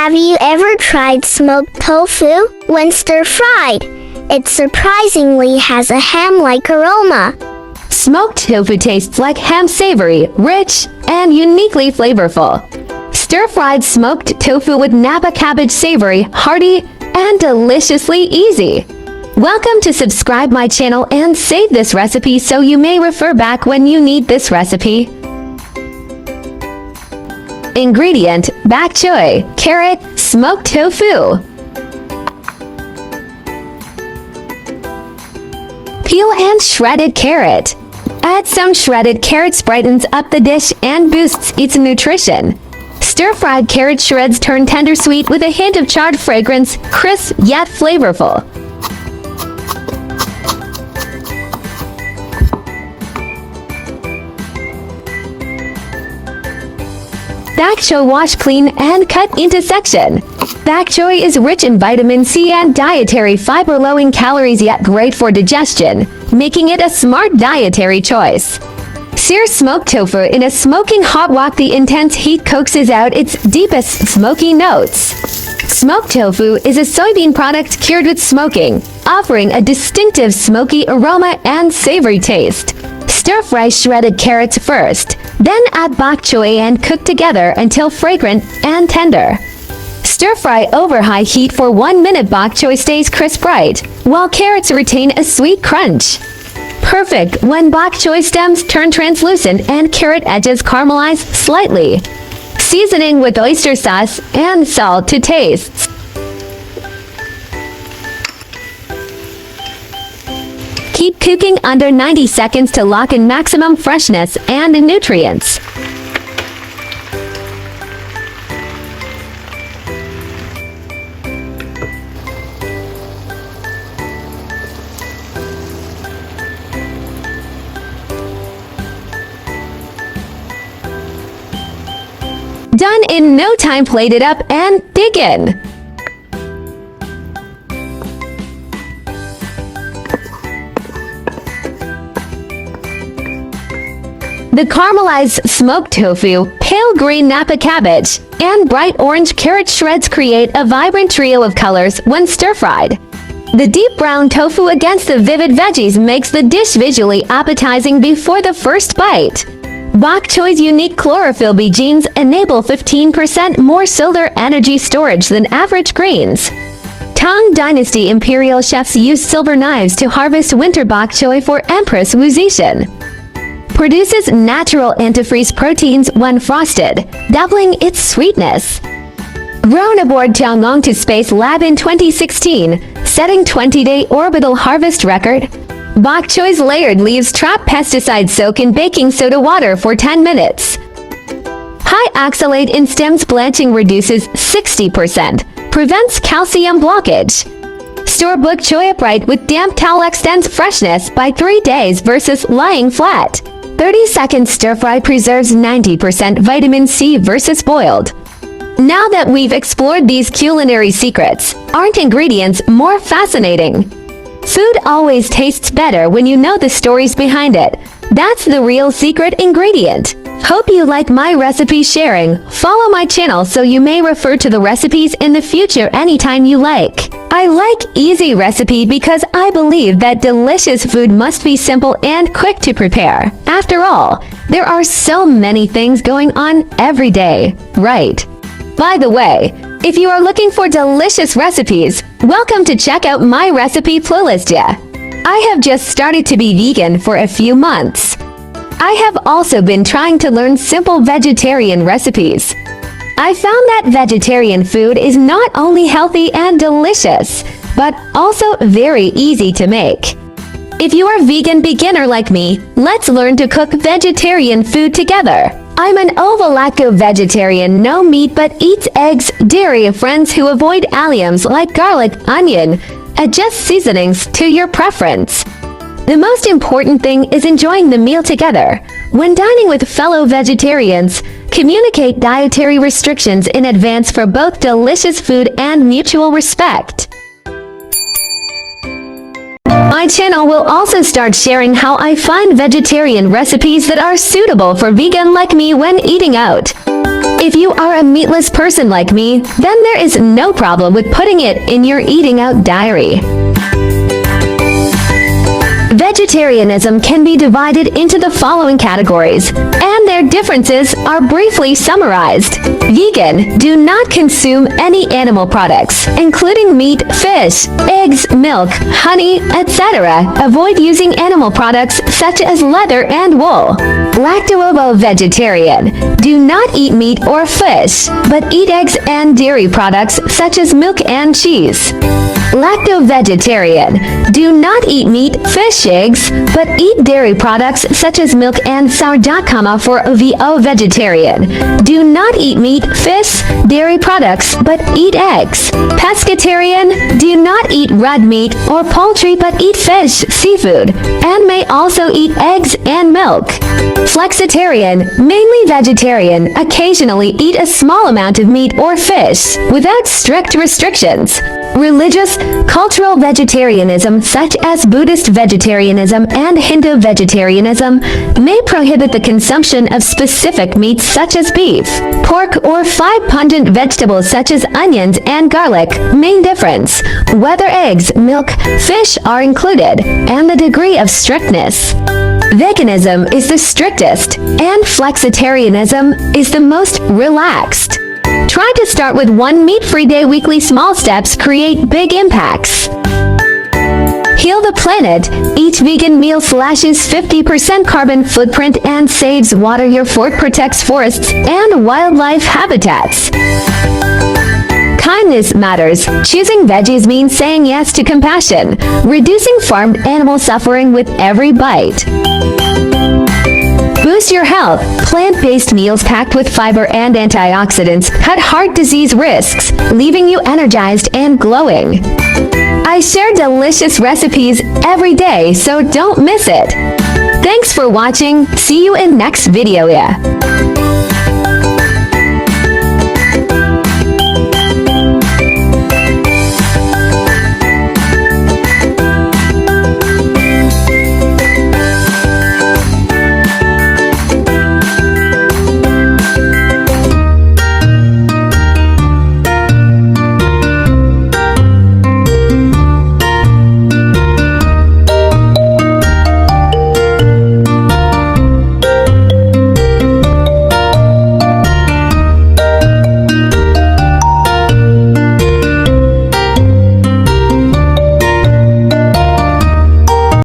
Have you ever tried smoked tofu? When stir-fried, it surprisingly has a ham-like aroma. Smoked tofu tastes like ham, savory, rich, and uniquely flavorful. Stir-fried smoked tofu with Napa cabbage, savory, hearty, and deliciously easy. Welcome to subscribe my channel and save this recipe so you may refer back when you need this recipe. Ingredient: bok choy, carrot, smoked tofu. Peel and shredded carrot. Add some shredded carrots, brightens up the dish and boosts its nutrition. Stir-fried carrot shreds turn tender sweet with a hint of charred fragrance, crisp yet flavorful. Bok choy wash clean and cut into section. Bok choy is rich in vitamin C and dietary fiber, low in calories yet great for digestion, making it a smart dietary choice. Sear smoked tofu in a smoking hot wok. The intense heat coaxes out its deepest smoky notes. Smoked tofu is a soybean product cured with smoking, offering a distinctive smoky aroma and savory taste. Stir-fry shredded carrots first, then add bok choy and cook together until fragrant and tender. Stir-fry over high heat for 1 minute. Bok choy stays crisp bright, while carrots retain a sweet crunch. Perfect when bok choy stems turn translucent and carrot edges caramelize slightly. Seasoning with oyster sauce and salt to taste. Keep cooking under 90 seconds to lock in maximum freshness and nutrients. Done in no time. Plate it up and dig in. The caramelized smoked tofu, pale green Napa cabbage, and bright orange carrot shreds create a vibrant trio of colors when stir-fried. The deep brown tofu against the vivid veggies makes the dish visually appetizing before the first bite. Bok choy's unique chlorophyll B genes enable 15% more solar energy storage than average greens. Tang Dynasty imperial chefs used silver knives to harvest winter bok choy for Empress Wu Zixan. Produces natural antifreeze proteins when frosted, doubling its sweetness. Grown aboard Tiangong to Space Lab in 2016, setting 20-day orbital harvest record. Bok choy's layered leaves trap pesticide soak in baking soda water for 10 minutes. High oxalate in stems blanching reduces 60%, prevents calcium blockage. Store bok choy upright with damp towel extends freshness by 3 days versus lying flat. 30-second stir-fry preserves 90% vitamin C versus boiled. Now that we've explored these culinary secrets, aren't ingredients more fascinating? Food always tastes better when you know the stories behind it. That's the real secret ingredient. Hope you like my recipe sharing. Follow my channel so you may refer to the recipes in the future anytime you like. I like easy recipe because I believe that delicious food must be simple and quick to prepare. After all, there are so many things going on every day, right? By the way, if you are looking for delicious recipes, welcome to check out my recipe playlist. I have just started to be vegan for a few months. I have also been trying to learn simple vegetarian recipes. I found that vegetarian food is not only healthy and delicious, but also very easy to make. If you are a vegan beginner like me, let's learn to cook vegetarian food together. I'm an ovo-lacto vegetarian, no meat but eats eggs, dairy, friends who avoid alliums like garlic, onion. Adjust seasonings to your preference. The most important thing is enjoying the meal together. When dining with fellow vegetarians, communicate dietary restrictions in advance for both delicious food and mutual respect. My channel will also start sharing how I find vegetarian recipes that are suitable for vegan like me when eating out. If you are a meatless person like me, then there is no problem with putting it in your eating out diary. Vegetarianism can be divided into the following categories, and their differences are briefly summarized. Vegan: do not consume any animal products, including meat, fish, eggs, milk, honey, etc. Avoid using animal products such as leather and wool. Lacto-vegetarian: do not eat meat or fish, but eat eggs and dairy products such as milk and cheese. Lacto-vegetarian: do not eat meat, fish, eggs, but eat dairy products such as milk and sourdough. For vegetarian: do not eat meat, fish, dairy products, but eat eggs. Pescatarian: do not eat red meat or poultry, but eat fish, seafood, and may also eat eggs and milk. Flexitarian: mainly vegetarian, occasionally eat a small amount of meat or fish, without strict restrictions. Religious, cultural vegetarianism such as Buddhist vegetarianism and Hindu vegetarianism may prohibit the consumption of specific meats such as beef, pork, or 5 pungent vegetables such as onions and garlic. Main difference: whether eggs, milk, fish are included, and the degree of strictness. Veganism is the strictest, and flexitarianism is the most relaxed. Try to start with one meat-free day. Weekly small steps create big impacts. Heal the planet. Each vegan meal slashes 50% carbon footprint and saves water. Your fork protects forests and wildlife habitats. Kindness matters. Choosing veggies means saying yes to compassion, reducing farmed animal suffering with every bite. Boost your health. Plant-based meals packed with fiber and antioxidants cut heart disease risks, leaving you energized and glowing. I share delicious recipes every day, so don't miss it. Thanks for watching. See you in next video.